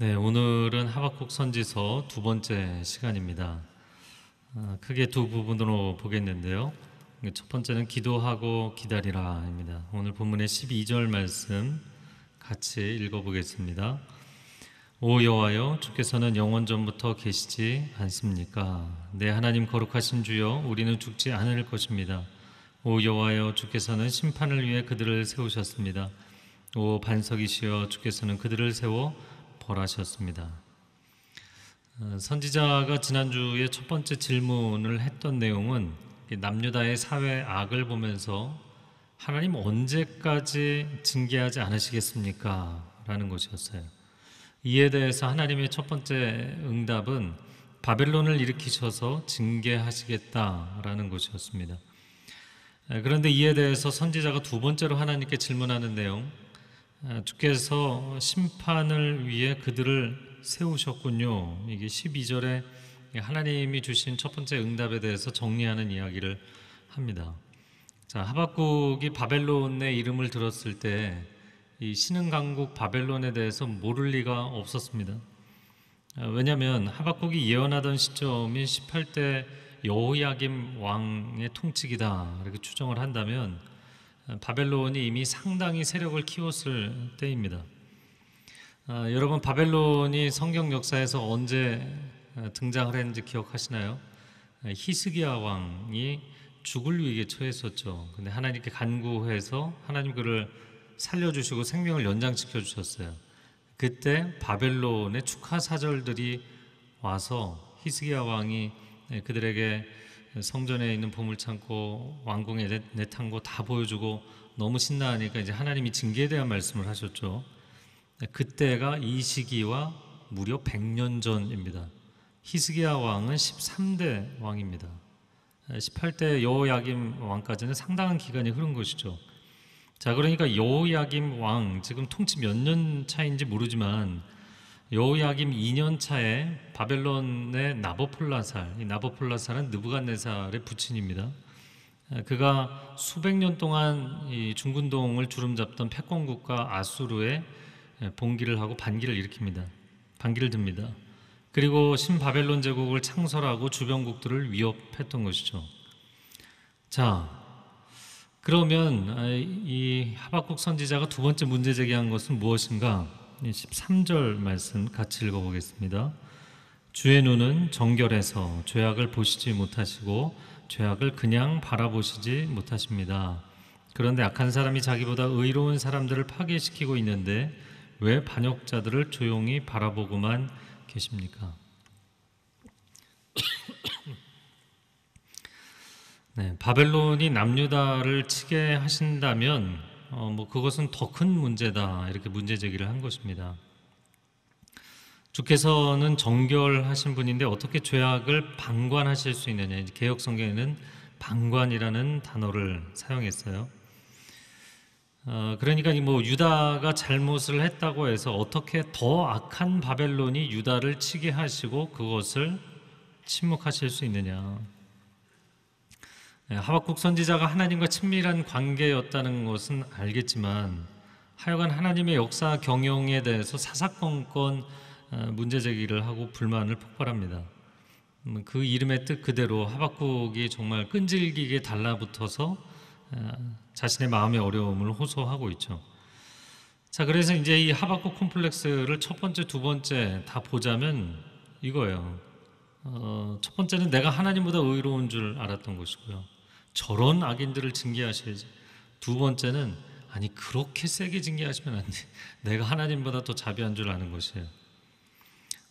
네, 오늘은 하박국 선지서 두 번째 시간입니다. 크게 두 부분으로 보겠는데요. 첫 번째는 기도하고 기다리라입니다. 오늘 본문의 12절 말씀 같이 읽어보겠습니다. 오 여호와여, 주께서는 영원 전부터 계시지 않습니까? 내 하나님 거룩하신 주여, 우리는 죽지 않을 것입니다. 오 여호와여, 주께서는 심판을 위해 그들을 세우셨습니다. 오 반석이시여, 주께서는 그들을 세워 벌하셨습니다. 선지자가 지난주에 첫 번째 질문을 했던 내용은 남유다의 사회 악을 보면서 하나님 언제까지 징계하지 않으시겠습니까? 라는 것이었어요. 이에 대해서 하나님의 첫 번째 응답은 바벨론을 일으키셔서 징계하시겠다라는 것이었습니다. 그런데 이에 대해서 선지자가 두 번째로 하나님께 질문하는 내용, 주께서 심판을 위해 그들을 세우셨군요. 이게 12절에 하나님이 주신 첫 번째 응답에 대해서 정리하는 이야기를 합니다. 자, 하박국이 바벨론의 이름을 들었을 때 이 신흥강국 바벨론에 대해서 모를 리가 없었습니다. 왜냐하면 하박국이 예언하던 시점이 18대 여호야김 왕의 통치기다 이렇게 추정을 한다면 바벨론이 이미 상당히 세력을 키웠을 때입니다. 여러분, 바벨론이 성경 역사에서 언제 등장을 했는지 기억하시나요? 히스기야 왕이 죽을 위기에 처했었죠. 근데 하나님께 간구해서 하나님 그를 살려주시고 생명을 연장시켜 주셨어요. 그때 바벨론의 축하 사절들이 와서 히스기야 왕이 그들에게 성전에 있는 보물창고, 왕궁의 내탕고 다 보여주고 너무 신나하니까 이제 하나님이 징계에 대한 말씀을 하셨죠. 그때가 이 시기와 무려 100년 전입니다. 히스기야 왕은 13대 왕입니다. 18대 여호야김 왕까지는 상당한 기간이 흐른 것이죠. 자, 그러니까 여호야김 왕 지금 통치 몇 년 차인지 모르지만 여호야김 2년 차에 바벨론의 나보폴라살, 이 나보폴라살은 느부갓네살의 부친입니다. 그가 수백 년 동안 이 중근동을 주름잡던 패권국가 아수르에 봉기를 하고 반기를 일으킵니다. 반기를 듭니다. 그리고 신바벨론 제국을 창설하고 주변국들을 위협했던 것이죠. 자, 그러면 이 하박국 선지자가 두 번째 문제 제기한 것은 무엇인가? 13절 말씀 같이 읽어보겠습니다. 주의 눈은 정결해서 죄악을 보시지 못하시고 죄악을 그냥 바라보시지 못하십니다. 그런데 악한 사람이 자기보다 의로운 사람들을 파괴시키고 있는데 왜 반역자들을 조용히 바라보고만 계십니까? 네, 바벨론이 남유다를 치게 하신다면 그것은 더 큰 문제다 이렇게 문제 제기를 한 것입니다. 주께서는 정결하신 분인데 어떻게 죄악을 방관하실 수 있느냐? 개역 성경에는 방관이라는 단어를 사용했어요. 그러니까 유다가 잘못을 했다고 해서 어떻게 더 악한 바벨론이 유다를 치게 하시고 그것을 침묵하실 수 있느냐? 하박국 선지자가 하나님과 친밀한 관계였다는 것은 알겠지만 하여간 하나님의 역사 경영에 대해서 사사건건 문제 제기를 하고 불만을 폭발합니다. 그 이름의 뜻 그대로 하박국이 정말 끈질기게 달라붙어서 자신의 마음의 어려움을 호소하고 있죠. 자, 그래서 이제 이 하박국 콤플렉스를 첫 번째, 두 번째 다 보자면 이거예요. 첫 번째는 내가 하나님보다 의로운 줄 알았던 것이고요. 저런 악인들을 징계하셔야지. 두 번째는 아니 그렇게 세게 징계하시면 안 돼. 내가 하나님보다 더 자비한 줄 아는 것이에요.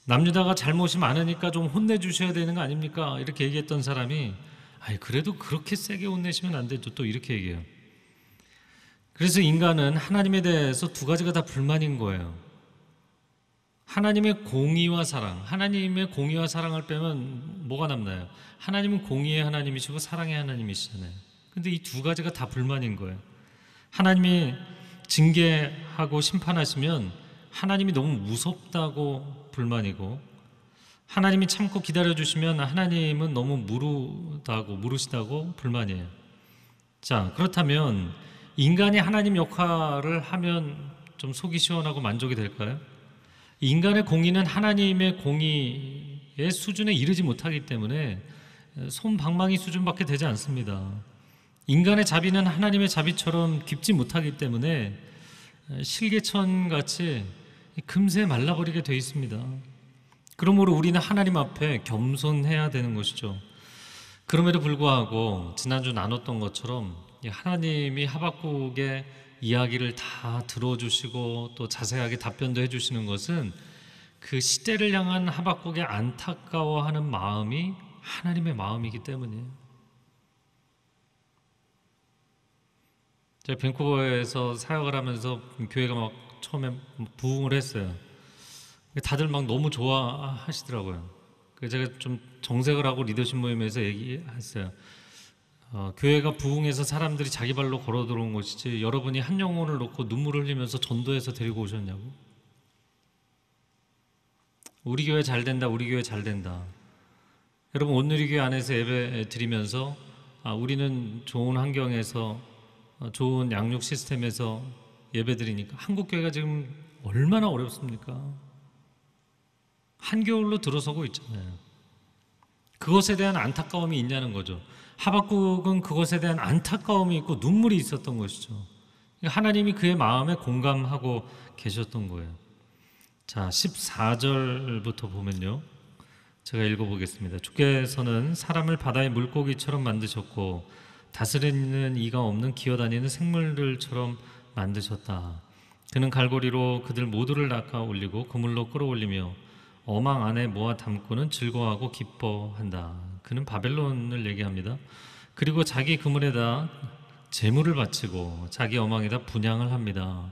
남유다가 잘못이 많으니까 좀 혼내주셔야 되는 거 아닙니까? 이렇게 얘기했던 사람이 아니 그래도 그렇게 세게 혼내시면 안 되죠. 또 이렇게 얘기해요. 그래서 인간은 하나님에 대해서 두 가지가 다 불만인 거예요. 하나님의 공의와 사랑, 하나님의 공의와 사랑을 빼면 뭐가 남나요? 하나님은 공의의 하나님이시고 사랑의 하나님이시잖아요. 근데 이 두 가지가 다 불만인 거예요. 하나님이 징계하고 심판하시면 하나님이 너무 무섭다고 불만이고, 하나님이 참고 기다려주시면 하나님은 너무 무르시다고 불만이에요. 자, 그렇다면 인간이 하나님 역할을 하면 좀 속이 시원하고 만족이 될까요? 인간의 공의는 하나님의 공의의 수준에 이르지 못하기 때문에 솜방망이 수준밖에 되지 않습니다. 인간의 자비는 하나님의 자비처럼 깊지 못하기 때문에 실개천같이 금세 말라버리게 되어 있습니다. 그러므로 우리는 하나님 앞에 겸손해야 되는 것이죠. 그럼에도 불구하고 지난주 나눴던 것처럼 하나님이 하박국의 이야기를 다 들어주시고 또 자세하게 답변도 해주시는 것은 그 시대를 향한 하박국의 안타까워하는 마음이 하나님의 마음이기 때문이에요. 제가 밴쿠버에서 사역을 하면서 교회가 막 처음에 부흥을 했어요. 다들 막 너무 좋아하시더라고요. 그래서 제가 좀 정색을 하고 리더십 모임에서 얘기했어요. 교회가 부흥해서 사람들이 자기 발로 걸어 들어온 것이지 여러분이 한 영혼을 놓고 눈물을 흘리면서 전도해서 데리고 오셨냐고. 우리 교회 잘 된다, 우리 교회 잘 된다. 여러분 온누리교회 안에서 예배 드리면서 우리는 좋은 환경에서 좋은 양육 시스템에서 예배 드리니까 한국 교회가 지금 얼마나 어렵습니까? 한겨울로 들어서고 있잖아요. 그것에 대한 안타까움이 있냐는 거죠. 하박국은 그것에 대한 안타까움이 있고 눈물이 있었던 것이죠. 하나님이 그의 마음에 공감하고 계셨던 거예요. 자, 14절부터 보면요, 제가 읽어보겠습니다. 주께서는 사람을 바다의 물고기처럼 만드셨고 다스리는 이가 없는 기어다니는 생물들처럼 만드셨다. 그는 갈고리로 그들 모두를 낚아 올리고 그물로 끌어올리며 어망 안에 모아 담고는 즐거워하고 기뻐한다. 그는 바벨론을 얘기합니다. 그리고 자기 그물에다 제물을 바치고 자기 어망에다 분향을 합니다.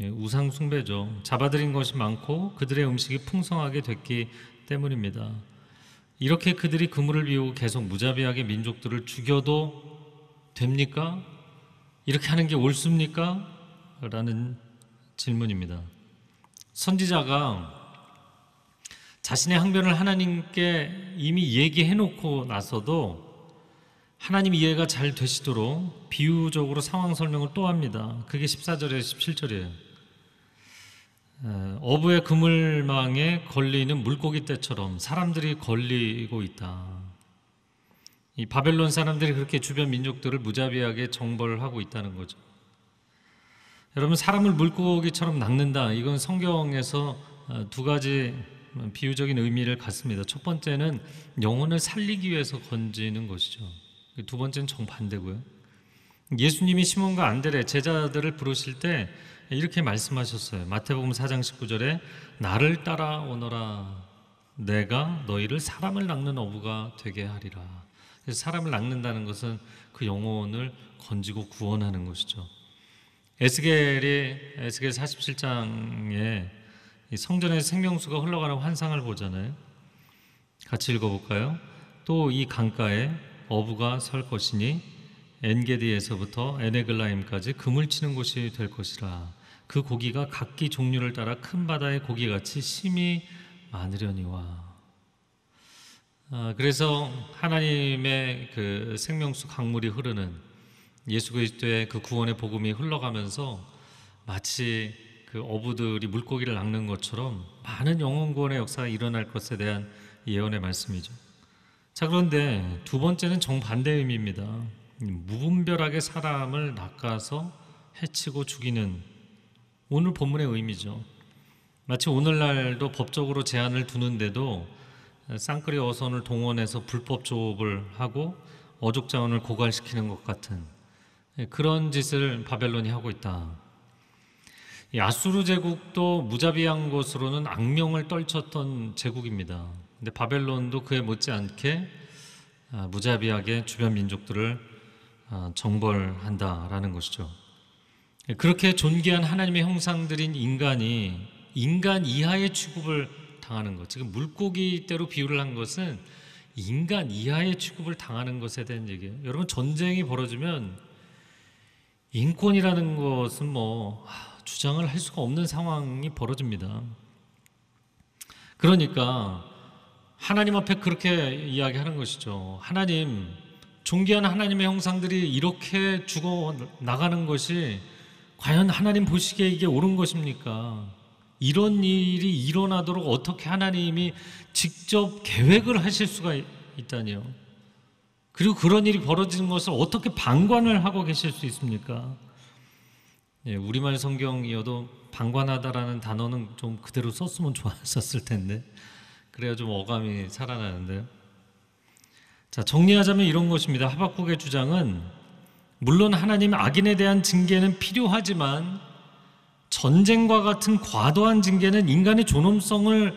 우상 숭배죠. 잡아들인 것이 많고 그들의 음식이 풍성하게 됐기 때문입니다. 이렇게 그들이 그물을 비우고 계속 무자비하게 민족들을 죽여도 됩니까? 이렇게 하는 게 옳습니까? 라는 질문입니다. 선지자가 자신의 항변을 하나님께 이미 얘기해 놓고 나서도 하나님 이해가 잘 되시도록 비유적으로 상황 설명을 또 합니다. 그게 14절에서 17절이에요. 어부의 그물망에 걸리는 물고기 떼처럼 사람들이 걸리고 있다. 이 바벨론 사람들이 그렇게 주변 민족들을 무자비하게 정벌하고 있다는 거죠. 여러분, 사람을 물고기처럼 낚는다. 이건 성경에서 두 가지 비유적인 의미를 갖습니다. 첫 번째는 영혼을 살리기 위해서 건지는 것이죠. 두 번째는 정반대고요. 예수님이 시몬과 안드레 제자들을 부르실 때 이렇게 말씀하셨어요. 마태복음 4장 19절에 나를 따라오너라. 내가 너희를 사람을 낚는 어부가 되게 하리라. 그래서 사람을 낚는다는 것은 그 영혼을 건지고 구원하는 것이죠. 에스겔 47장에 성전에서 생명수가 흘러가는 환상을 보잖아요. 같이 읽어볼까요? 또 이 강가에 어부가 설 것이니 엔게디에서부터 에네글라임까지 금을 치는 곳이 될 것이라. 그 고기가 각기 종류를 따라 큰 바다의 고기같이 심이 많으려니와. 그래서 하나님의 그 생명수 강물이 흐르는 예수 그리스도의 그 구원의 복음이 흘러가면서 마치 그 어부들이 물고기를 낚는 것처럼 많은 영혼 구원의 역사가 일어날 것에 대한 예언의 말씀이죠. 자, 그런데 두 번째는 정반대의 의미입니다. 무분별하게 사람을 낚아서 해치고 죽이는 오늘 본문의 의미죠. 마치 오늘날도 법적으로 제한을 두는데도 쌍끌이 어선을 동원해서 불법 조업을 하고 어족 자원을 고갈시키는 것 같은 그런 짓을 바벨론이 하고 있다. 이 아수르 제국도 무자비한 것으로는 악명을 떨쳤던 제국입니다. 근데 바벨론도 그에 못지않게 무자비하게 주변 민족들을 정벌한다라는 것이죠. 그렇게 존귀한 하나님의 형상들인 인간이 인간 이하의 취급을 당하는 것, 지금 물고기 떼로 비유를 한 것은 인간 이하의 취급을 당하는 것에 대한 얘기예요. 여러분, 전쟁이 벌어지면 인권이라는 것은 주장을 할 수가 없는 상황이 벌어집니다. 그러니까 하나님 앞에 그렇게 이야기하는 것이죠. 하나님, 존귀한 하나님의 형상들이 이렇게 죽어 나가는 것이 과연 하나님 보시기에 이게 옳은 것입니까? 이런 일이 일어나도록 어떻게 하나님이 직접 계획을 하실 수가 있다니요. 그리고 그런 일이 벌어지는 것을 어떻게 방관을 하고 계실 수 있습니까? 예, 우리말 성경이어도 방관하다라는 단어는 좀 그대로 썼으면 좋았었을 텐데, 그래야 좀 어감이 살아나는데요. 자, 정리하자면 이런 것입니다. 하박국의 주장은 물론 하나님 악인에 대한 징계는 필요하지만 전쟁과 같은 과도한 징계는 인간의 존엄성을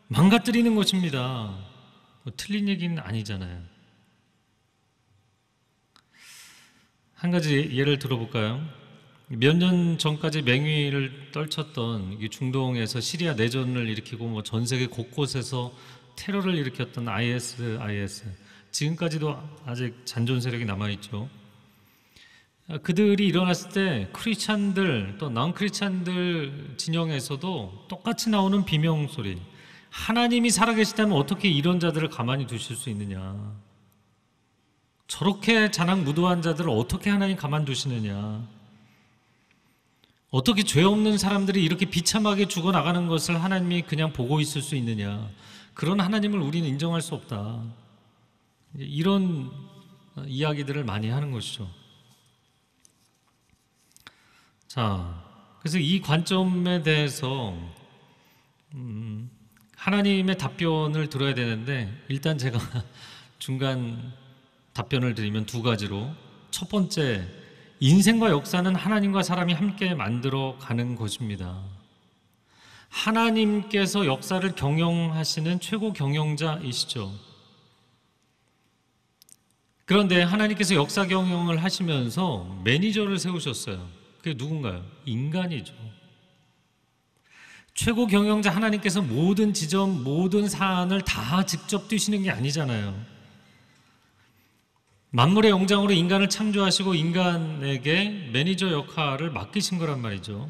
망가뜨리는 것입니다. 뭐 틀린 얘기는 아니잖아요. 한 가지 예를 들어볼까요? 몇 년 전까지 맹위를 떨쳤던 중동에서 시리아 내전을 일으키고 뭐 전 세계 곳곳에서 테러를 일으켰던 IS 지금까지도 아직 잔존 세력이 남아있죠. 그들이 일어났을 때 크리스찬들 또 non 크리스찬들 진영에서도 똑같이 나오는 비명소리, 하나님이 살아계시다면 어떻게 이런 자들을 가만히 두실 수 있느냐, 저렇게 잔악무도한 자들을 어떻게 하나님 가만두시느냐, 어떻게 죄 없는 사람들이 이렇게 비참하게 죽어나가는 것을 하나님이 그냥 보고 있을 수 있느냐, 그런 하나님을 우리는 인정할 수 없다, 이런 이야기들을 많이 하는 것이죠. 자, 그래서 이 관점에 대해서 하나님의 답변을 들어야 되는데, 일단 제가 중간 답변을 드리면 두 가지로, 첫 번째, 인생과 역사는 하나님과 사람이 함께 만들어 가는 것입니다. 하나님께서 역사를 경영하시는 최고 경영자이시죠. 그런데 하나님께서 역사 경영을 하시면서 매니저를 세우셨어요. 그게 누군가요? 인간이죠. 최고 경영자 하나님께서 모든 지점, 모든 사안을 다 직접 뛰시는 게 아니잖아요. 만물의 영장으로 인간을 창조하시고 인간에게 매니저 역할을 맡기신 거란 말이죠.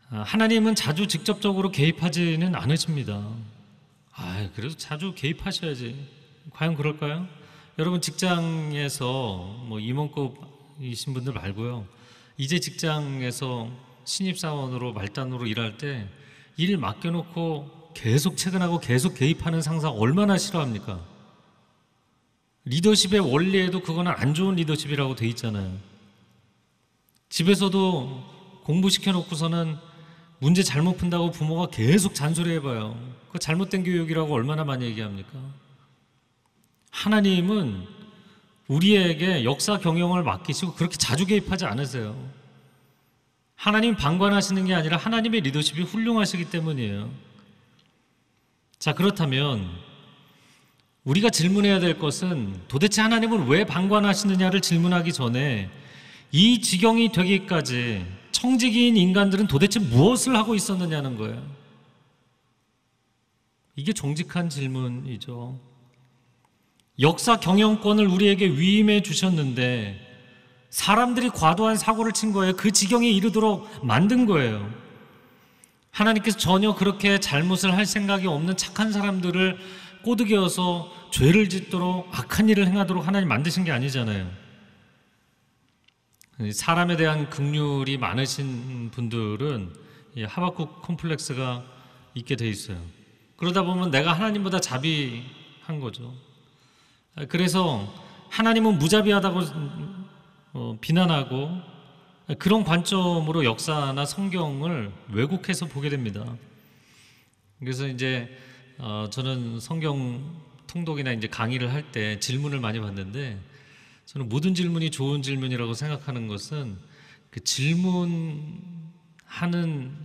하나님은 자주 직접적으로 개입하지는 않으십니다. 그래도 자주 개입하셔야지. 과연 그럴까요? 여러분, 직장에서 뭐 임원급이신 분들 말고요, 이제 직장에서 신입사원으로 말단으로 일할 때 일 맡겨놓고 계속 퇴근하고 계속 개입하는 상사 얼마나 싫어합니까? 리더십의 원리에도 그거는 안 좋은 리더십이라고 돼 있잖아요. 집에서도 공부시켜놓고서는 문제 잘못 푼다고 부모가 계속 잔소리해봐요. 그거 잘못된 교육이라고 얼마나 많이 얘기합니까? 하나님은 우리에게 역사 경영을 맡기시고 그렇게 자주 개입하지 않으세요. 하나님 방관하시는 게 아니라 하나님의 리더십이 훌륭하시기 때문이에요. 자, 그렇다면 우리가 질문해야 될 것은, 도대체 하나님은 왜 방관하시느냐를 질문하기 전에 이 지경이 되기까지 청지기인 인간들은 도대체 무엇을 하고 있었느냐는 거예요. 이게 정직한 질문이죠. 역사 경영권을 우리에게 위임해 주셨는데 사람들이 과도한 사고를 친 거예요. 그 지경에 이르도록 만든 거예요. 하나님께서 전혀 그렇게 잘못을 할 생각이 없는 착한 사람들을 꼬드겨서 죄를 짓도록 악한 일을 행하도록 하나님 만드신 게 아니잖아요. 사람에 대한 긍휼이 많으신 분들은 하박국 콤플렉스가 있게 돼 있어요. 그러다 보면 내가 하나님보다 자비한 거죠. 그래서 하나님은 무자비하다고 비난하고, 그런 관점으로 역사나 성경을 왜곡해서 보게 됩니다. 그래서 이제 저는 성경 통독이나 이제 강의를 할 때 질문을 많이 받는데, 저는 모든 질문이 좋은 질문이라고 생각하는 것은 그 질문하는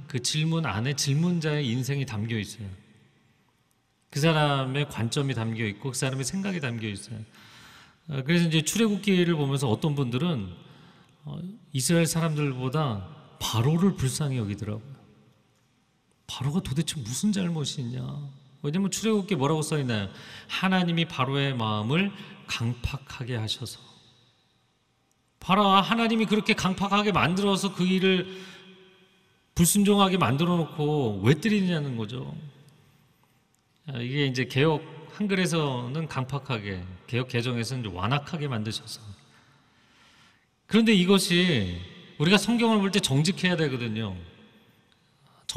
그 질문 안에 질문자의 인생이 담겨 있어요. 그 사람의 관점이 담겨 있고 그 사람의 생각이 담겨 있어요. 그래서 이제 출애굽기를 보면서 어떤 분들은 이스라엘 사람들보다 바로를 불쌍히 여기더라고요. 바로가 도대체 무슨 잘못이 있냐? 왜냐면 출애굽기에 뭐라고 써 있나요? 하나님이 바로의 마음을 강팍하게 하셔서. 바로와 하나님이 그렇게 강팍하게 만들어서 그 일을 불순종하게 만들어 놓고 왜 때리냐는 거죠. 이게 이제 개혁 한글에서는 강팍하게, 개혁 개정에서는 이제 완악하게 만드셔서. 그런데 이것이 우리가 성경을 볼 때 정직해야 되거든요.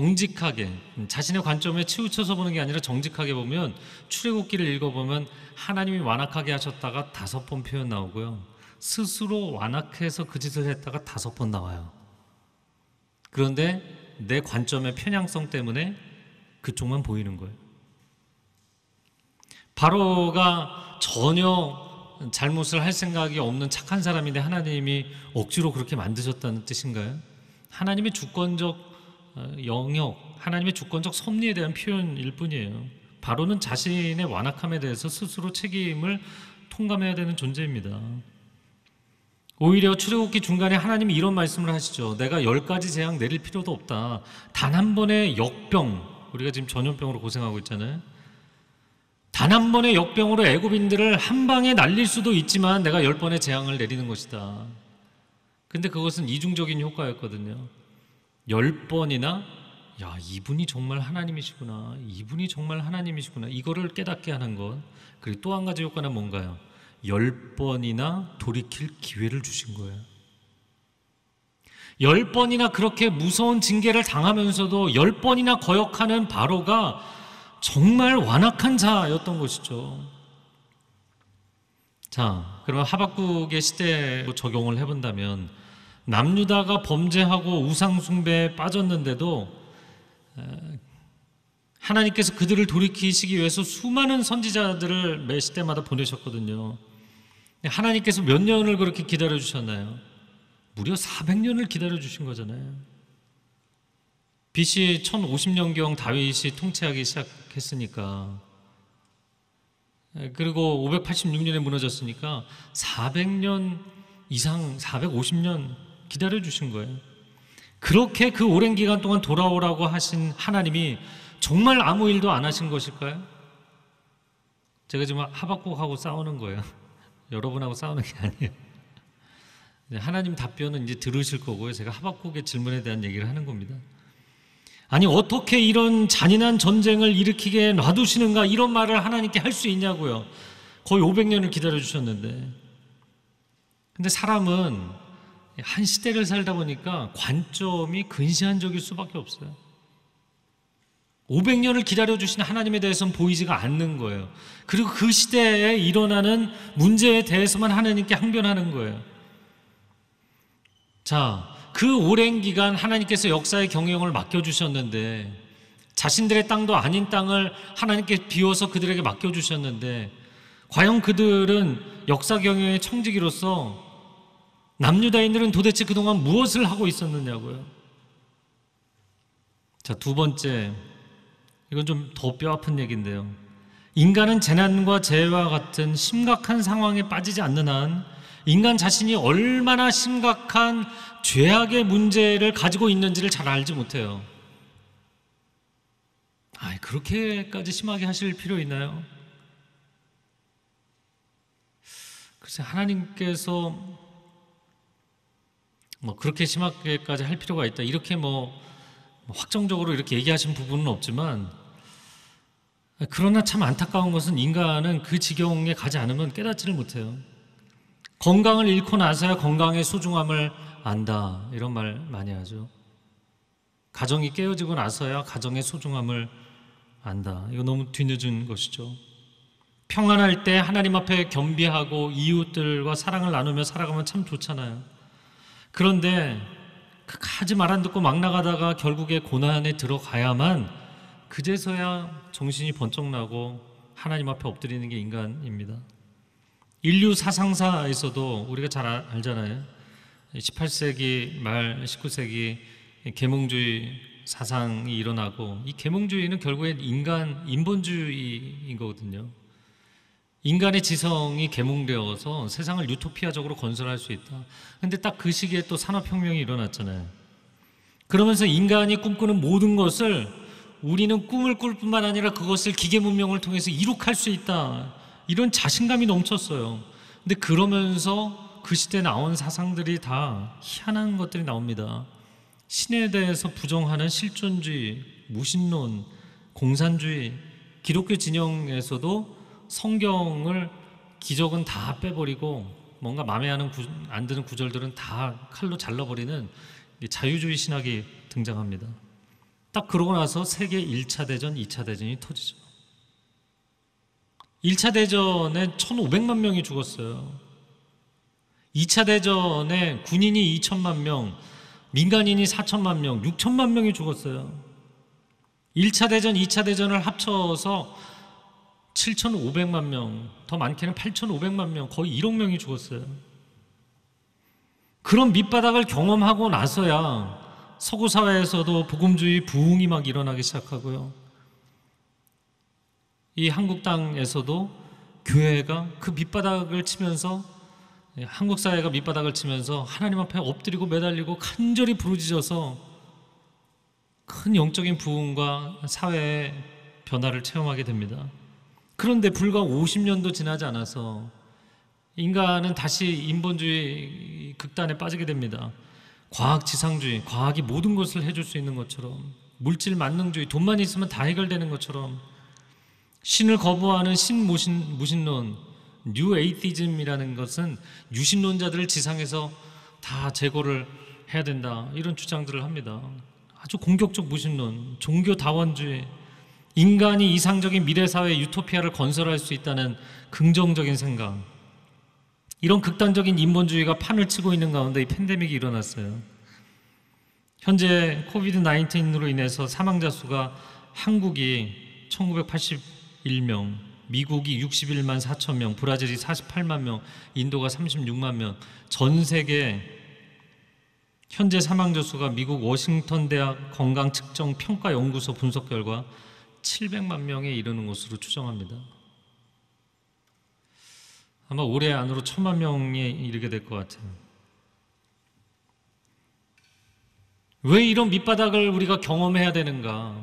정직하게, 자신의 관점에 치우쳐서 보는 게 아니라 정직하게 보면, 출애굽기를 읽어보면 하나님이 완악하게 하셨다가 5번 표현 나오고요, 스스로 완악해서 그 짓을 했다가 5번 나와요. 그런데 내 관점의 편향성 때문에 그쪽만 보이는 거예요. 바로가 전혀 잘못을 할 생각이 없는 착한 사람인데 하나님이 억지로 그렇게 만드셨다는 뜻인가요? 하나님의 주권적 영역, 하나님의 주권적 섭리에 대한 표현일 뿐이에요. 바로는 자신의 완악함에 대해서 스스로 책임을 통감해야 되는 존재입니다. 오히려 출애굽기 중간에 하나님이 이런 말씀을 하시죠. 내가 10가지 재앙 내릴 필요도 없다. 단 한 번의 역병, 우리가 지금 전염병으로 고생하고 있잖아요. 단 한 번의 역병으로 애굽인들을 한 방에 날릴 수도 있지만 내가 10번의 재앙을 내리는 것이다. 근데 그것은 이중적인 효과였거든요. 10번이나 야, 이분이 정말 하나님이시구나, 이분이 정말 하나님이시구나, 이거를 깨닫게 하는 것. 그리고 또 한 가지 효과는 뭔가요? 10번이나 돌이킬 기회를 주신 거예요. 10번이나 그렇게 무서운 징계를 당하면서도 10번이나 거역하는 바로가 정말 완악한 자였던 것이죠. 자, 그러면 하박국의 시대로 적용을 해본다면, 남유다가 범죄하고 우상숭배에 빠졌는데도 하나님께서 그들을 돌이키시기 위해서 수많은 선지자들을 매 시대마다 보내셨거든요. 하나님께서 몇 년을 그렇게 기다려주셨나요? 무려 400년을 기다려주신 거잖아요. BC 1050년경 다윗이 통치하기 시작했으니까, 그리고 586년에 무너졌으니까 400년 이상, 450년 기다려주신 거예요. 그렇게 그 오랜 기간 동안 돌아오라고 하신 하나님이 정말 아무 일도 안 하신 것일까요? 제가 지금 하박국하고 싸우는 거예요. 여러분하고 싸우는 게 아니에요. 하나님 답변은 이제 들으실 거고요. 제가 하박국의 질문에 대한 얘기를 하는 겁니다. 아니, 어떻게 이런 잔인한 전쟁을 일으키게 놔두시는가, 이런 말을 하나님께 할 수 있냐고요. 거의 500년을 기다려주셨는데. 근데 사람은 한 시대를 살다 보니까 관점이 근시안적일 수밖에 없어요. 500년을 기다려주신 하나님에 대해서는 보이지가 않는 거예요. 그리고 그 시대에 일어나는 문제에 대해서만 하나님께 항변하는 거예요. 자, 그 오랜 기간 하나님께서 역사의 경영을 맡겨주셨는데, 자신들의 땅도 아닌 땅을 하나님께 비워서 그들에게 맡겨주셨는데, 과연 그들은 역사 경영의 청지기로서 남유다인들은 도대체 그동안 무엇을 하고 있었느냐고요. 자, 두 번째, 이건 좀 더 뼈아픈 얘기인데요, 인간은 재난과 재해와 같은 심각한 상황에 빠지지 않는 한 인간 자신이 얼마나 심각한 죄악의 문제를 가지고 있는지를 잘 알지 못해요. 그렇게까지 심하게 하실 필요 있나요? 글쎄, 하나님께서 그렇게 심하게까지 할 필요가 있다, 이렇게 확정적으로 이렇게 얘기하신 부분은 없지만, 그러나 참 안타까운 것은 인간은 그 지경에 가지 않으면 깨닫지를 못해요. 건강을 잃고 나서야 건강의 소중함을 안다, 이런 말 많이 하죠. 가정이 깨어지고 나서야 가정의 소중함을 안다. 이거 너무 뒤늦은 것이죠. 평안할 때 하나님 앞에 겸비하고 이웃들과 사랑을 나누며 살아가면 참 좋잖아요. 그런데 그까지 말 안 듣고 막 나가다가 결국에 고난에 들어가야만 그제서야 정신이 번쩍 나고 하나님 앞에 엎드리는 게 인간입니다. 인류 사상사에서도 우리가 잘 알잖아요. 18세기 말 19세기 계몽주의 사상이 일어나고, 이 계몽주의는 결국엔 인본주의인 거거든요. 인간의 지성이 계몽되어서 세상을 유토피아적으로 건설할 수 있다. 근데 딱 그 시기에 또 산업혁명이 일어났잖아요. 그러면서 인간이 꿈꾸는 모든 것을 우리는 꿈을 꿀 뿐만 아니라 그것을 기계 문명을 통해서 이룩할 수 있다, 이런 자신감이 넘쳤어요. 근데 그러면서 그 시대에 나온 사상들이 다 희한한 것들이 나옵니다. 신에 대해서 부정하는 실존주의, 무신론, 공산주의, 기독교 진영에서도 성경을, 기적은 다 빼버리고 뭔가 마음에 안 드는 구절들은 다 칼로 잘라버리는 자유주의 신학이 등장합니다. 딱 그러고 나서 세계 1차 대전, 2차 대전이 터지죠. 1차 대전에 1,500만 명이 죽었어요. 2차 대전에 군인이 2천만 명, 민간인이 4천만 명, 6천만 명이 죽었어요. 1차 대전, 2차 대전을 합쳐서 7,500만 명, 더 많게는 8,500만 명, 거의 1억 명이 죽었어요. 그런 밑바닥을 경험하고 나서야 서구 사회에서도 복음주의 부흥이 막 일어나기 시작하고요. 이 한국 땅에서도 교회가 그 밑바닥을 치면서, 한국 사회가 밑바닥을 치면서 하나님 앞에 엎드리고 매달리고 간절히 부르짖어서 큰 영적인 부흥과 사회의 변화를 체험하게 됩니다. 그런데 불과 50년도 지나지 않아서 인간은 다시 인본주의 극단에 빠지게 됩니다. 과학지상주의, 과학이 모든 것을 해줄 수 있는 것처럼, 물질 만능주의, 돈만 있으면 다 해결되는 것처럼, 신을 거부하는 신무신론, 뉴 에이티즘이라는 것은 유신론자들을 지상에서 다 제거를 해야 된다, 이런 주장들을 합니다. 아주 공격적 무신론, 종교다원주의, 인간이 이상적인 미래사회 유토피아를 건설할 수 있다는 긍정적인 생각, 이런 극단적인 인본주의가 판을 치고 있는 가운데 이 팬데믹이 일어났어요. 현재 코비드-19으로 인해서 사망자 수가 한국이 1981명, 미국이 61만 4천 명, 브라질이 48만 명, 인도가 36만 명, 전 세계 현재 사망자 수가 미국 워싱턴 대학 건강측정평가연구소 분석 결과 700만 명에 이르는 것으로 추정합니다. 아마 올해 안으로 1,000만 명에 이르게 될 것 같아요. 왜 이런 밑바닥을 우리가 경험해야 되는가?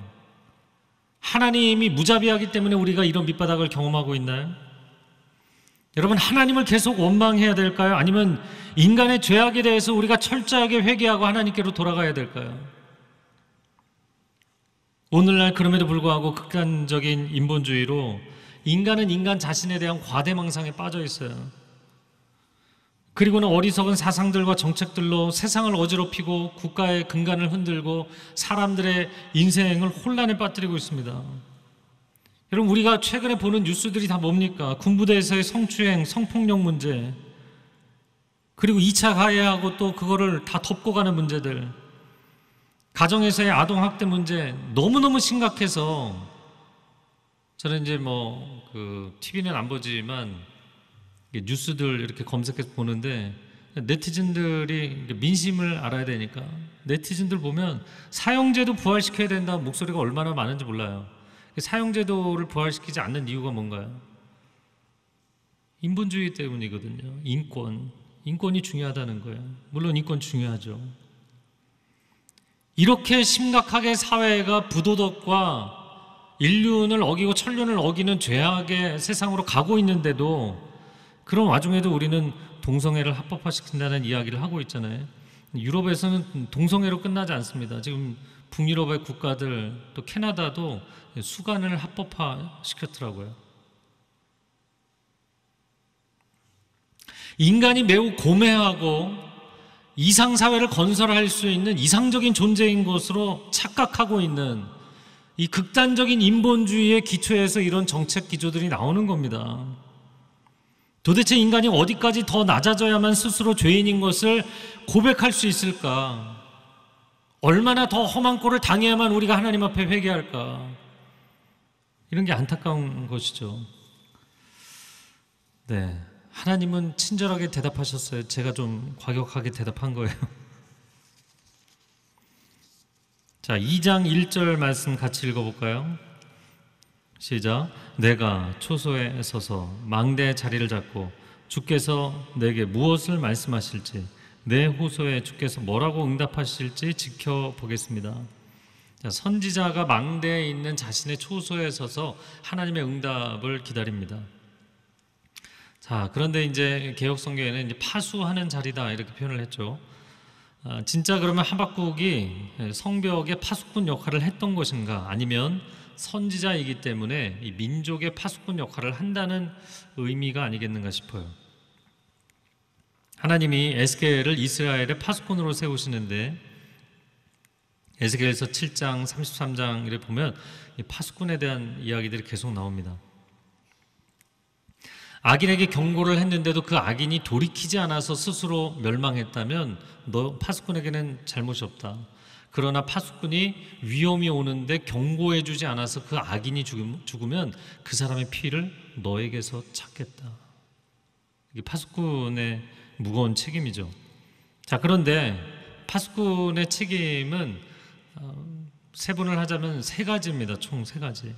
하나님이 무자비하기 때문에 우리가 이런 밑바닥을 경험하고 있나요? 여러분, 하나님을 계속 원망해야 될까요? 아니면 인간의 죄악에 대해서 우리가 철저하게 회개하고 하나님께로 돌아가야 될까요? 오늘날 그럼에도 불구하고 극단적인 인본주의로 인간은 인간 자신에 대한 과대망상에 빠져 있어요. 그리고는 어리석은 사상들과 정책들로 세상을 어지럽히고 국가의 근간을 흔들고 사람들의 인생을 혼란에 빠뜨리고 있습니다. 여러분, 우리가 최근에 보는 뉴스들이 다 뭡니까? 군부대에서의 성추행, 성폭력 문제, 그리고 2차 가해하고 또 그거를 다 덮고 가는 문제들, 가정에서의 아동학대 문제 너무너무 심각해서 저는 이제 TV는 안 보지만 뉴스들 이렇게 검색해서 보는데, 네티즌들이 민심을 알아야 되니까 네티즌들 보면 사형제도 부활시켜야 된다는 목소리가 얼마나 많은지 몰라요. 사형제도를 부활시키지 않는 이유가 뭔가요? 인본주의 때문이거든요. 인권이 중요하다는 거예요. 물론 인권 중요하죠. 이렇게 심각하게 사회가 부도덕과 인륜을 어기고 천륜을 어기는 죄악의 세상으로 가고 있는데도, 그런 와중에도 우리는 동성애를 합법화시킨다는 이야기를 하고 있잖아요. 유럽에서는 동성애로 끝나지 않습니다. 지금 북유럽의 국가들, 또 캐나다도 수간을 합법화시켰더라고요. 인간이 매우 고매하고 이상사회를 건설할 수 있는 이상적인 존재인 것으로 착각하고 있는 이 극단적인 인본주의의 기초에서 이런 정책 기조들이 나오는 겁니다. 도대체 인간이 어디까지 더 낮아져야만 스스로 죄인인 것을 고백할 수 있을까? 얼마나 더 험한 꼴을 당해야만 우리가 하나님 앞에 회개할까? 이런 게 안타까운 것이죠. 네, 하나님은 친절하게 대답하셨어요. 제가 좀 과격하게 대답한 거예요. 자, 2장 1절 말씀 같이 읽어볼까요? 시작. 내가 초소에 서서 망대의 자리를 잡고 주께서 내게 무엇을 말씀하실지, 내 호소에 주께서 뭐라고 응답하실지 지켜보겠습니다. 자, 선지자가 망대에 있는 자신의 초소에 서서 하나님의 응답을 기다립니다. 자, 그런데 이제 개역 성경에는 이제 파수하는 자리다 이렇게 표현을 했죠. 진짜 그러면 하박국이 성벽의 파수꾼 역할을 했던 것인가, 아니면 선지자이기 때문에 이 민족의 파수꾼 역할을 한다는 의미가 아니겠는가 싶어요. 하나님이 에스겔을 이스라엘의 파수꾼으로 세우시는데, 에스겔서 7장, 33장을 보면 이 파수꾼에 대한 이야기들이 계속 나옵니다. 악인에게 경고를 했는데도 그 악인이 돌이키지 않아서 스스로 멸망했다면 너 파수꾼에게는 잘못이 없다. 그러나 파수꾼이 위험이 오는데 경고해 주지 않아서 그 악인이 죽으면 그 사람의 피를 너에게서 찾겠다. 이게 파수꾼의 무거운 책임이죠. 자, 그런데 파수꾼의 책임은 세분을 하자면 세 가지입니다. 총 세 가지.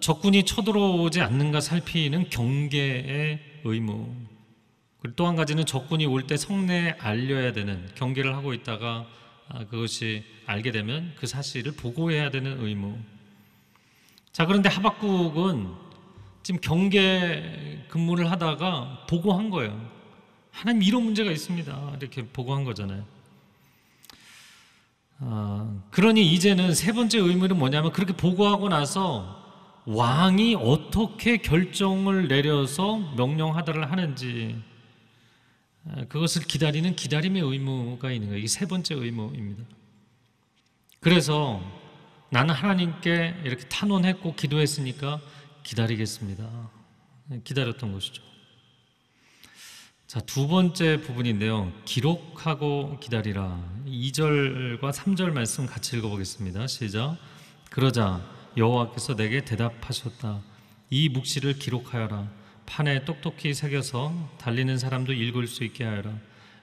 적군이 쳐들어오지 않는가 살피는 경계의 의무. 그리고 또 한 가지는 적군이 올 때 성내에 알려야 되는, 경계를 하고 있다가 그것이 알게 되면 그 사실을 보고해야 되는 의무. 자, 그런데 하박국은 지금 경계 근무를 하다가 보고한 거예요. 하나님, 이런 문제가 있습니다. 이렇게 보고한 거잖아요. 그러니 이제는 세 번째 의무는 뭐냐면, 그렇게 보고하고 나서 왕이 어떻게 결정을 내려서 명령하다를 하는지, 그것을 기다리는 기다림의 의무가 있는 거예요. 이게 세 번째 의무입니다. 그래서 나는 하나님께 이렇게 탄원했고 기도했으니까 기다리겠습니다. 기다렸던 것이죠. 자, 두 번째 부분인데요. 기록하고 기다리라. 2절과 3절 말씀 같이 읽어보겠습니다. 시작. 그러자 여호와께서 내게 대답하셨다. 이 묵시를 기록하여라. 판에 똑똑히 새겨서 달리는 사람도 읽을 수 있게 하여라.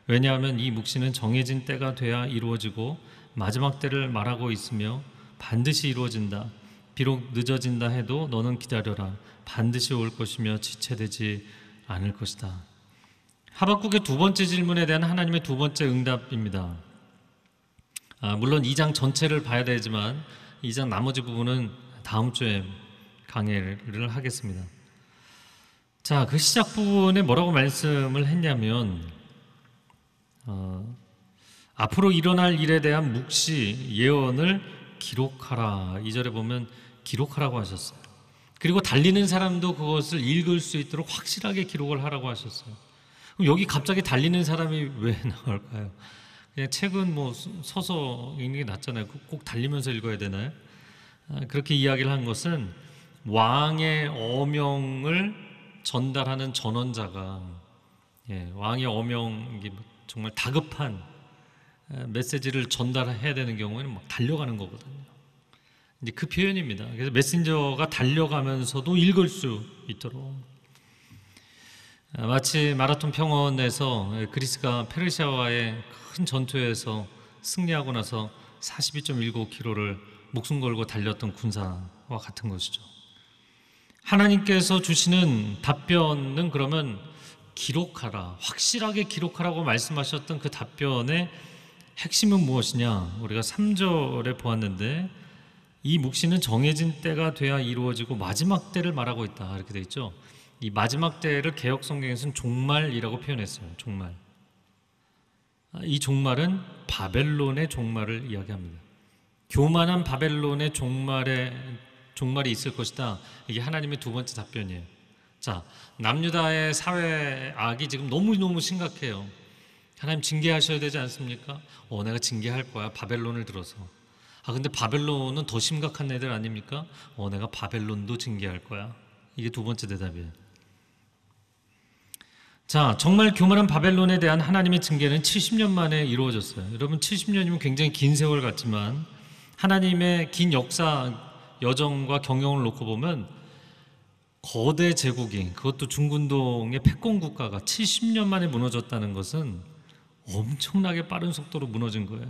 왜냐하면 이 묵시는 정해진 때가 돼야 이루어지고 마지막 때를 말하고 있으며 반드시 이루어진다. 비록 늦어진다 해도 너는 기다려라. 반드시 올 것이며 지체되지 않을 것이다. 하박국의 두 번째 질문에 대한 하나님의 두 번째 응답입니다. 물론 2장 전체를 봐야 되지만 2장 나머지 부분은 다음 주에 강의를 하겠습니다. 자, 그 시작 부분에 뭐라고 말씀을 했냐면, 앞으로 일어날 일에 대한 묵시, 예언을 기록하라. 2절에 보면 기록하라고 하셨어요. 그리고 달리는 사람도 그것을 읽을 수 있도록 확실하게 기록을 하라고 하셨어요. 그럼 여기 갑자기 달리는 사람이 왜 나올까요? 그냥 책은 뭐 서서 읽는 게 낫잖아요. 꼭 달리면서 읽어야 되나요? 그렇게 이야기를 한 것은 왕의 어명을 전달하는 전원자가, 왕의 어명, 정말 다급한 메시지를 전달해야 되는 경우에는 막 달려가는 거거든요. 이제 그 표현입니다. 그래서 메신저가 달려가면서도 읽을 수 있도록. 마치 마라톤 평원에서 그리스가 페르시아와의 큰 전투에서 승리하고 나서 42.19km를 목숨 걸고 달렸던 군사와 같은 것이죠. 하나님께서 주시는 답변은 그러면 기록하라, 확실하게 기록하라고 말씀하셨던 그 답변의 핵심은 무엇이냐? 우리가 3절에 보았는데, 이 묵시는 정해진 때가 돼야 이루어지고 마지막 때를 말하고 있다, 이렇게 되어 있죠. 이 마지막 때를 개역 성경에서는 종말이라고 표현했어요. 종말. 이 종말은 바벨론의 종말을 이야기합니다. 교만한 바벨론의 종말이 있을 것이다. 이게 하나님의 두 번째 답변이에요. 자, 남유다의 사회 악이 지금 너무너무 심각해요. 하나님 징계하셔야 되지 않습니까? 내가 징계할 거야, 바벨론을 들어서. 근데 바벨론은 더 심각한 애들 아닙니까? 내가 바벨론도 징계할 거야. 이게 두 번째 대답이에요. 자, 정말 교만한 바벨론에 대한 하나님의 징계는 70년 만에 이루어졌어요. 여러분, 70년이면 굉장히 긴 세월 같지만 하나님의 긴 역사 여정과 경영을 놓고 보면 거대 제국이, 그것도 중근동의 패권 국가가 70년 만에 무너졌다는 것은 엄청나게 빠른 속도로 무너진 거예요.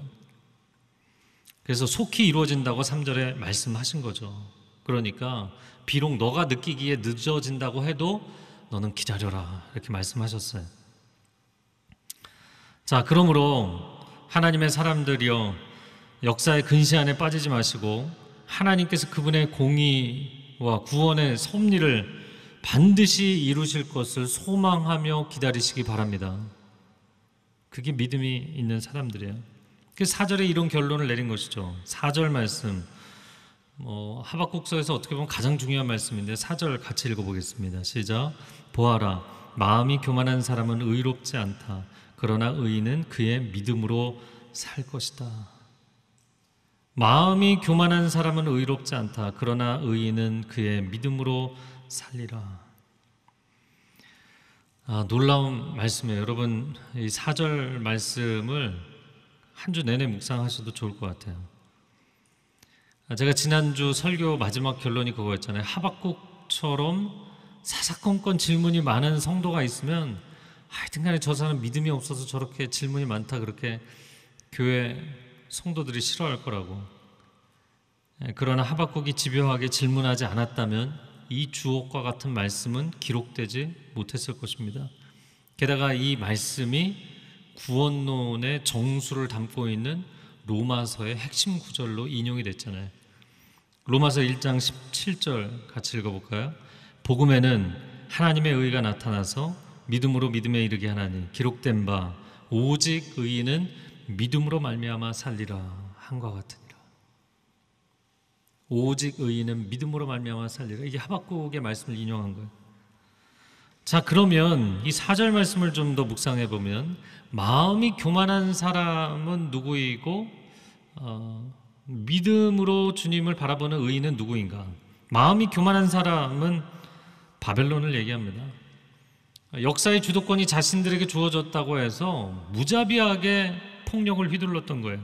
그래서 속히 이루어진다고 3절에 말씀하신 거죠. 그러니까 비록 너가 느끼기에 늦어진다고 해도 너는 기다려라, 이렇게 말씀하셨어요. 자, 그러므로 하나님의 사람들이여, 역사의 근시안에 빠지지 마시고 하나님께서 그분의 공의와 구원의 섭리를 반드시 이루실 것을 소망하며 기다리시기 바랍니다. 그게 믿음이 있는 사람들이에요. 그래서 4절에 이런 결론을 내린 것이죠. 4절 말씀, 하박국서에서 어떻게 보면 가장 중요한 말씀인데 4절 같이 읽어보겠습니다. 시작. 보아라, 마음이 교만한 사람은 의롭지 않다. 그러나 의인은 그의 믿음으로 살 것이다. 마음이 교만한 사람은 의롭지 않다. 그러나 의인은 그의 믿음으로 살리라. 놀라운 말씀이에요. 여러분, 이 4절 말씀을 한 주 내내 묵상하셔도 좋을 것 같아요. 제가 지난주 설교 마지막 결론이 그거였잖아요. 하박국처럼 사사건건 질문이 많은 성도가 있으면 하여튼간에 저 사람 믿음이 없어서 저렇게 질문이 많다, 그렇게 교회 성도들이 싫어할 거라고. 그러나 하박국이 집요하게 질문하지 않았다면 이 주옥과 같은 말씀은 기록되지 못했을 것입니다. 게다가 이 말씀이 구원론의 정수를 담고 있는 로마서의 핵심 구절로 인용이 됐잖아요. 로마서 1장 17절 같이 읽어볼까요? 복음에는 하나님의 의가 나타나서 믿음으로 믿음에 이르게 하나니 기록된 바 오직 의인은 믿음으로 말미암아 살리라 한과 같으니라. 오직 의인은 믿음으로 말미암아 살리라. 이게 하박국의 말씀을 인용한 거예요. 자, 그러면 이 4절 말씀을 좀 더 묵상해 보면 마음이 교만한 사람은 누구이고 믿음으로 주님을 바라보는 의인은 누구인가? 마음이 교만한 사람은 바벨론을 얘기합니다. 역사의 주도권이 자신들에게 주어졌다고 해서 무자비하게 폭력을 휘둘렀던 거예요.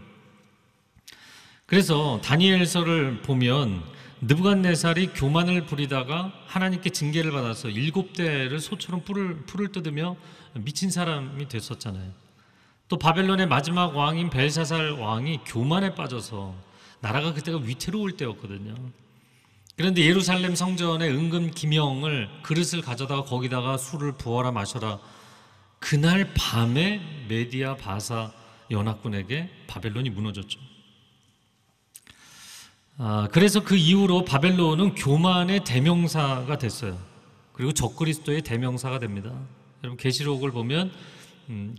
그래서 다니엘서를 보면 느부갓네살이 교만을 부리다가 하나님께 징계를 받아서 7대를 소처럼 풀을 뜯으며 미친 사람이 됐었잖아요. 또 바벨론의 마지막 왕인 벨사살 왕이 교만에 빠져서 나라가 그때가 위태로울 때였거든요. 그런데 예루살렘 성전에 은금 기명을 그릇을 가져다가 거기다가 술을 부어라 마셔라. 그날 밤에 메디아 바사 연합군에게 바벨론이 무너졌죠. 그래서 그 이후로 바벨론은 교만의 대명사가 됐어요. 그리고 적그리스도의 대명사가 됩니다. 여러분, 계시록을 보면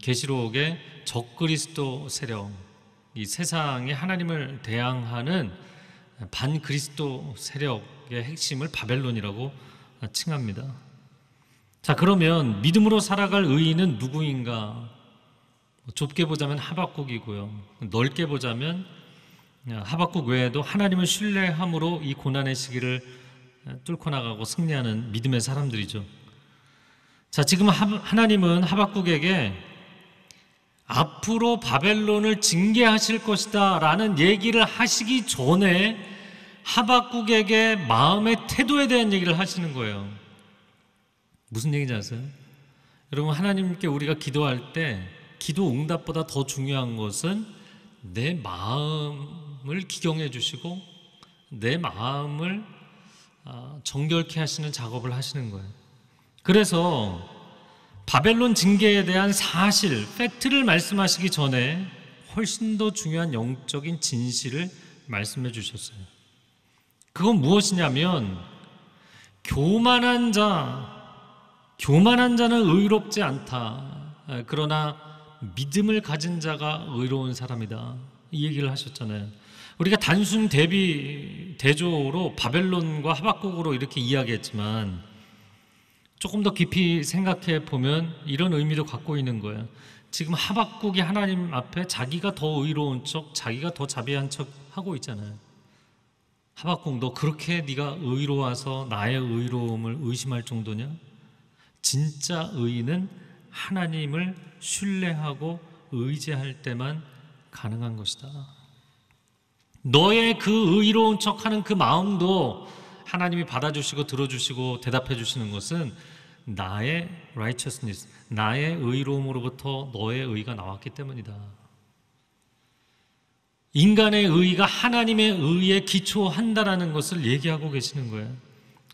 계시록의 적그리스도 세력, 이 세상에 하나님을 대항하는 반그리스도 세력의 핵심을 바벨론이라고 칭합니다. 자, 그러면 믿음으로 살아갈 의인은 누구인가? 좁게 보자면 하박국이고요. 넓게 보자면 하박국 외에도 하나님을 신뢰함으로 이 고난의 시기를 뚫고 나가고 승리하는 믿음의 사람들이죠. 자, 지금 하나님은 하박국에게 앞으로 바벨론을 징계하실 것이다 라는 얘기를 하시기 전에 하박국에게 마음의 태도에 대한 얘기를 하시는 거예요. 무슨 얘기인지 아세요? 여러분, 하나님께 우리가 기도할 때 기도 응답보다 더 중요한 것은 내 마음을 기경해 주시고 내 마음을 정결케 하시는 작업을 하시는 거예요. 그래서 바벨론 징계에 대한 사실, 팩트를 말씀하시기 전에 훨씬 더 중요한 영적인 진실을 말씀해 주셨어요. 그건 무엇이냐면 교만한 자는 의롭지 않다. 그러나 믿음을 가진 자가 의로운 사람이다. 이 얘기를 하셨잖아요. 우리가 단순 대조로 바벨론과 하박국으로 이렇게 이야기했지만 조금 더 깊이 생각해 보면 이런 의미도 갖고 있는 거예요. 지금 하박국이 하나님 앞에 자기가 더 의로운 척, 자기가 더 자비한 척 하고 있잖아요. 하박국, 너 그렇게 네가 의로워서 나의 의로움을 의심할 정도냐? 진짜 의인은 하나님을 신뢰하고 의지할 때만 가능한 것이다. 너의 그 의로운 척하는 그 마음도 하나님이 받아주시고 들어주시고 대답해 주시는 것은 나의 righteousness, 나의 의로움으로부터 너의 의가 나왔기 때문이다. 인간의 의가 하나님의 의에 기초한다라는 것을 얘기하고 계시는 거예요.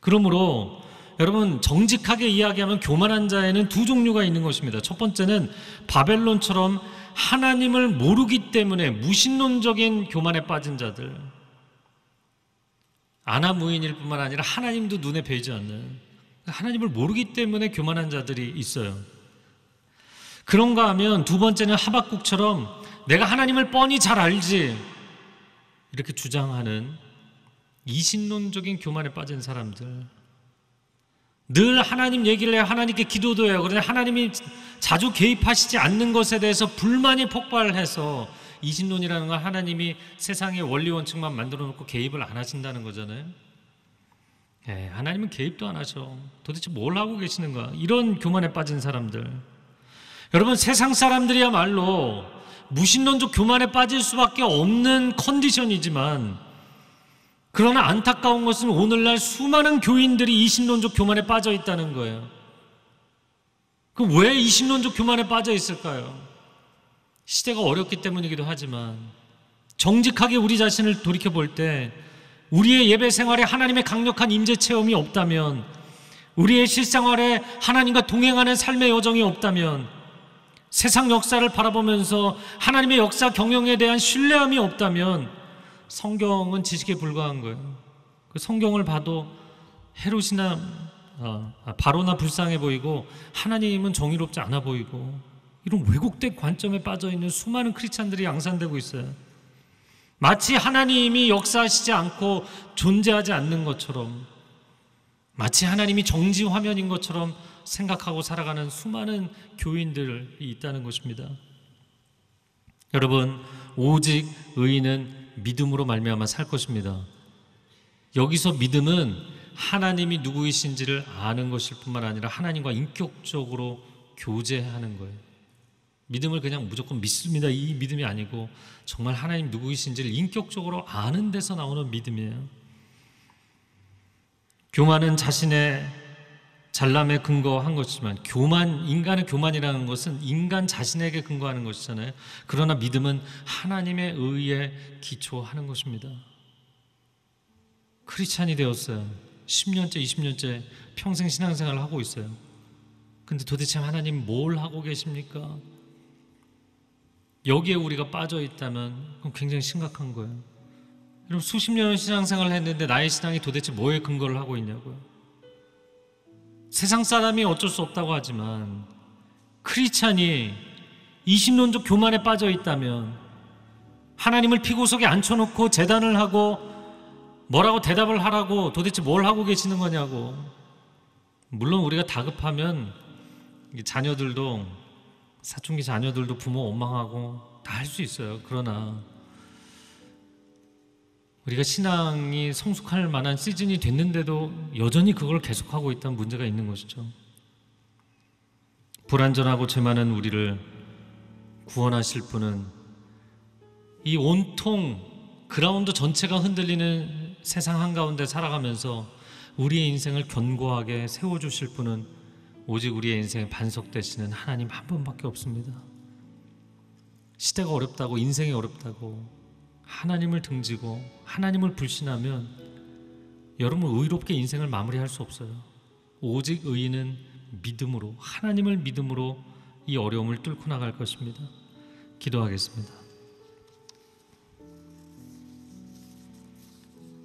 그러므로 여러분, 정직하게 이야기하면 교만한 자에는 두 종류가 있는 것입니다. 첫 번째는 바벨론처럼 하나님을 모르기 때문에 무신론적인 교만에 빠진 자들, 아나무인일 뿐만 아니라 하나님도 눈에 뵈지 않는, 하나님을 모르기 때문에 교만한 자들이 있어요. 그런가 하면 두 번째는 하박국처럼 내가 하나님을 뻔히 잘 알지 이렇게 주장하는 이신론적인 교만에 빠진 사람들. 늘 하나님 얘기를 해요. 하나님께 기도도 해요. 그런데 하나님이 자주 개입하시지 않는 것에 대해서 불만이 폭발해서 이신론이라는 건 하나님이 세상의 원리 원칙만 만들어 놓고 개입을 안 하신다는 거잖아요. 하나님은 개입도 안 하셔. 도대체 뭘 하고 계시는 거야? 이런 교만에 빠진 사람들. 여러분, 세상 사람들이야말로 무신론적 교만에 빠질 수밖에 없는 컨디션이지만, 그러나 안타까운 것은 오늘날 수많은 교인들이 이신론적 교만에 빠져 있다는 거예요. 그럼 왜 이신론적 교만에 빠져 있을까요? 시대가 어렵기 때문이기도 하지만, 정직하게 우리 자신을 돌이켜볼 때 우리의 예배 생활에 하나님의 강력한 임재 체험이 없다면, 우리의 실생활에 하나님과 동행하는 삶의 여정이 없다면, 세상 역사를 바라보면서 하나님의 역사 경영에 대한 신뢰함이 없다면 성경은 지식에 불과한 거예요. 그 성경을 봐도 헤롯이나 바로나 불쌍해 보이고 하나님은 정의롭지 않아 보이고, 이런 왜곡된 관점에 빠져있는 수많은 크리스찬들이 양산되고 있어요. 마치 하나님이 역사하시지 않고 존재하지 않는 것처럼, 마치 하나님이 정지 화면인 것처럼 생각하고 살아가는 수많은 교인들이 있다는 것입니다. 여러분, 오직 의인은 믿음으로 말미암아 살 것입니다. 여기서 믿음은 하나님이 누구이신지를 아는 것일 뿐만 아니라 하나님과 인격적으로 교제하는 거예요. 믿음을 그냥 무조건 믿습니다, 이 믿음이 아니고 정말 하나님 누구이신지를 인격적으로 아는 데서 나오는 믿음이에요. 교만은 자신의 잘남에 근거한 것이지만, 인간의 교만이라는 것은 인간 자신에게 근거하는 것이잖아요. 그러나 믿음은 하나님의 의에 기초하는 것입니다. 크리스찬이 되었어요. 10년째, 20년째 평생 신앙생활을 하고 있어요. 근데 도대체 하나님 뭘 하고 계십니까? 여기에 우리가 빠져 있다면 그건 굉장히 심각한 거예요. 여러분, 수십 년 신앙생활을 했는데 나의 신앙이 도대체 뭐에 근거를 하고 있냐고요. 세상 사람이 어쩔 수 없다고 하지만 크리스찬이 이신론적 교만에 빠져 있다면, 하나님을 피구석에 앉혀놓고 제단을 하고 뭐라고 대답을 하라고 도대체 뭘 하고 계시는 거냐고. 물론 우리가 다급하면 자녀들도, 사춘기 자녀들도 부모 원망하고 다 할 수 있어요. 그러나 우리가 신앙이 성숙할 만한 시즌이 됐는데도 여전히 그걸 계속하고 있다는 문제가 있는 것이죠. 불완전하고 죄 많은 우리를 구원하실 분은 이 온통 그라운드 전체가 흔들리는 세상 한가운데 살아가면서 우리의 인생을 견고하게 세워주실 분은 오직 우리의 인생의 반석 되시는 하나님 한 분밖에 없습니다. 시대가 어렵다고, 인생이 어렵다고 하나님을 등지고 하나님을 불신하면 여러분 의롭게 인생을 마무리할 수 없어요. 오직 의인은 믿음으로, 하나님을 믿음으로 이 어려움을 뚫고 나갈 것입니다. 기도하겠습니다.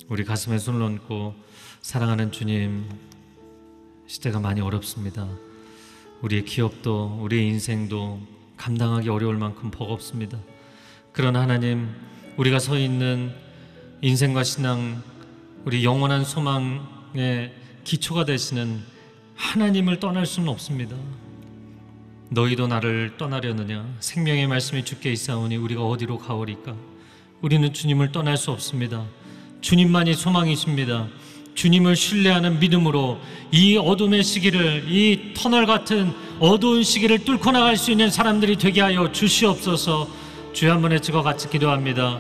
우리 가슴에 손을 얹고, 사랑하는 주님, 시대가 많이 어렵습니다. 우리의 기업도, 우리의 인생도 감당하기 어려울 만큼 버겁습니다. 그러나 하나님, 우리가 서 있는 인생과 신앙, 우리 영원한 소망의 기초가 되시는 하나님을 떠날 수는 없습니다. 너희도 나를 떠나려느냐? 생명의 말씀이 주께 있사오니 우리가 어디로 가오리까? 우리는 주님을 떠날 수 없습니다. 주님만이 소망이십니다. 주님을 신뢰하는 믿음으로 이 어둠의 시기를, 이 터널 같은 어두운 시기를 뚫고 나갈 수 있는 사람들이 되게 하여 주시옵소서. 주여, 한번 외치고 같이 기도합니다.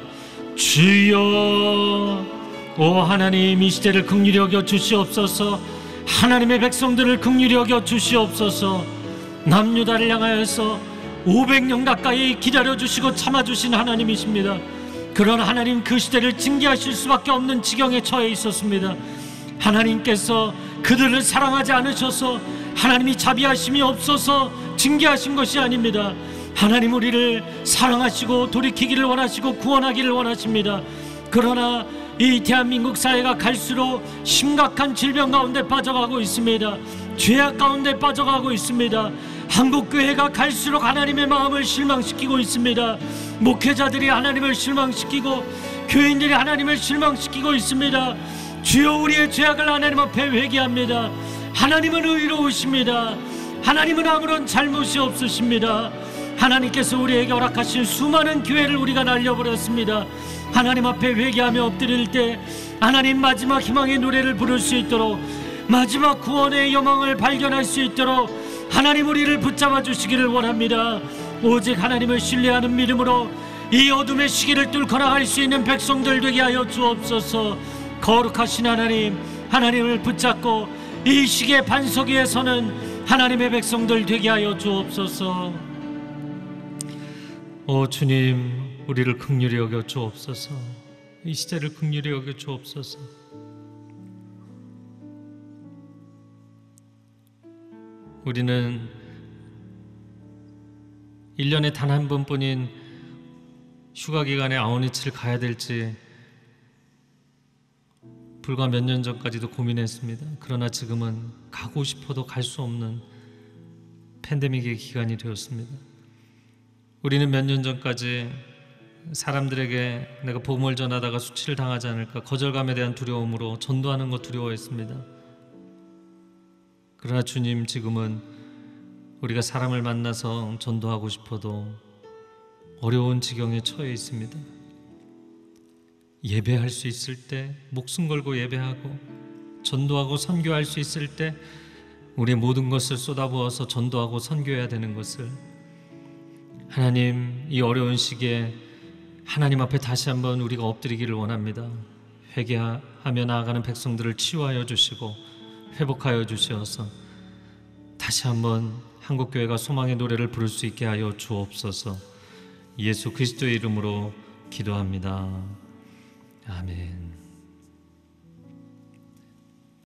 주여, 오 하나님, 이 시대를 긍휼히 여겨 주시옵소서. 하나님의 백성들을 긍휼히 여겨 주시옵소서. 남유다를 향하여서 500년 가까이 기다려주시고 참아주신 하나님이십니다. 그러나 하나님, 그 시대를 징계하실 수밖에 없는 지경에 처해 있었습니다. 하나님께서 그들을 사랑하지 않으셔서 하나님이 자비하심이 없어서 징계하신 것이 아닙니다. 하나님, 우리를 사랑하시고 돌이키기를 원하시고 구원하기를 원하십니다. 그러나 이 대한민국 사회가 갈수록 심각한 질병 가운데 빠져가고 있습니다. 죄악 가운데 빠져가고 있습니다. 한국교회가 갈수록 하나님의 마음을 실망시키고 있습니다. 목회자들이 하나님을 실망시키고 교인들이 하나님을 실망시키고 있습니다. 주여, 우리의 죄악을 하나님 앞에 회개합니다. 하나님은 의로우십니다. 하나님은 아무런 잘못이 없으십니다. 하나님께서 우리에게 허락하신 수많은 기회를 우리가 날려버렸습니다. 하나님 앞에 회개하며 엎드릴 때 하나님 마지막 희망의 노래를 부를 수 있도록, 마지막 구원의 여망을 발견할 수 있도록 하나님 우리를 붙잡아 주시기를 원합니다. 오직 하나님을 신뢰하는 믿음으로 이 어둠의 시기를 뚫고 나갈 수 있는 백성들 되게 하여 주옵소서. 거룩하신 하나님, 하나님을 붙잡고 이 시기의 반석 위에 서는 하나님의 백성들 되게 하여 주옵소서. 오 주님, 우리를 긍휼히 여겨 주옵소서. 이 시대를 긍휼히 여겨 주옵소서. 우리는 1년에 단 한 번뿐인 휴가 기간에 아우니치를 가야 될지 불과 몇 년 전까지도 고민했습니다. 그러나 지금은 가고 싶어도 갈 수 없는 팬데믹의 기간이 되었습니다. 우리는 몇 년 전까지 사람들에게 내가 복음을 전하다가 수치를 당하지 않을까, 거절감에 대한 두려움으로 전도하는 것 두려워했습니다. 그러나 주님, 지금은 우리가 사람을 만나서 전도하고 싶어도 어려운 지경에 처해 있습니다. 예배할 수 있을 때 목숨 걸고 예배하고 전도하고 선교할 수 있을 때 우리의 모든 것을 쏟아부어서 전도하고 선교해야 되는 것을, 하나님, 이 어려운 시기에 하나님 앞에 다시 한번 우리가 엎드리기를 원합니다. 회개하며 나아가는 백성들을 치유하여 주시고 회복하여 주시어서 다시 한번 한국교회가 소망의 노래를 부를 수 있게 하여 주옵소서. 예수 그리스도의 이름으로 기도합니다. 아멘.